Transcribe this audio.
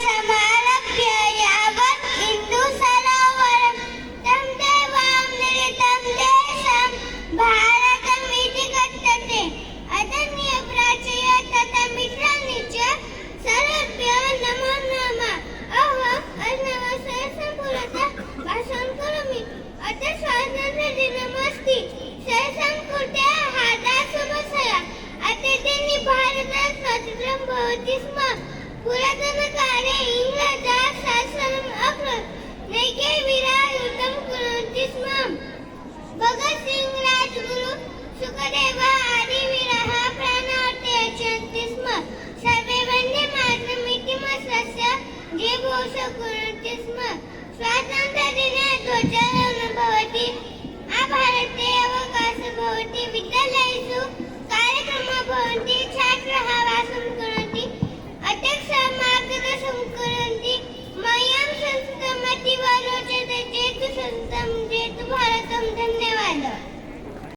समारभ्य यावत् इन्दु सरोवरं तं देवां निरतं देशं भारतमिति कथ्यते। अदन्य प्राचय तथा मित्राणि च सर्वेभ्यो नमो नमः। अहम् अर्णवसरसम्पूर्णतः भाषणं करोमि। अद्य स्वातन्त्र्यदिनमस्ति। स्वसंस्कृते हार्दिकशुभेच्छा। अद्यदिने भारते स्वातन्त्र्यं भवति स्म। पुरातनकाले इंग्रजाः शासनम् अकरोत्। नैके वीराः युद्धं कुर्वन्ति स्म। भगतसिंह, राजगुरु, सुखदेव आदि वीराः प्राणाहुतिं यच्छन्ति स्म। सर्वे वन्दे मातरम् इति मन्त्रस्य जयघोषं कुर्वन्ति स्म। स्वातन्त्र्यदिने ध्वजारोहणं भवति। आभारते अवकाशः भवति। विद्यालयेषु कार्यक्रमाः भवन्ति। छात्राः भाषणं कुर्वन्ति। अध्यक्षः मार्गदर्शनं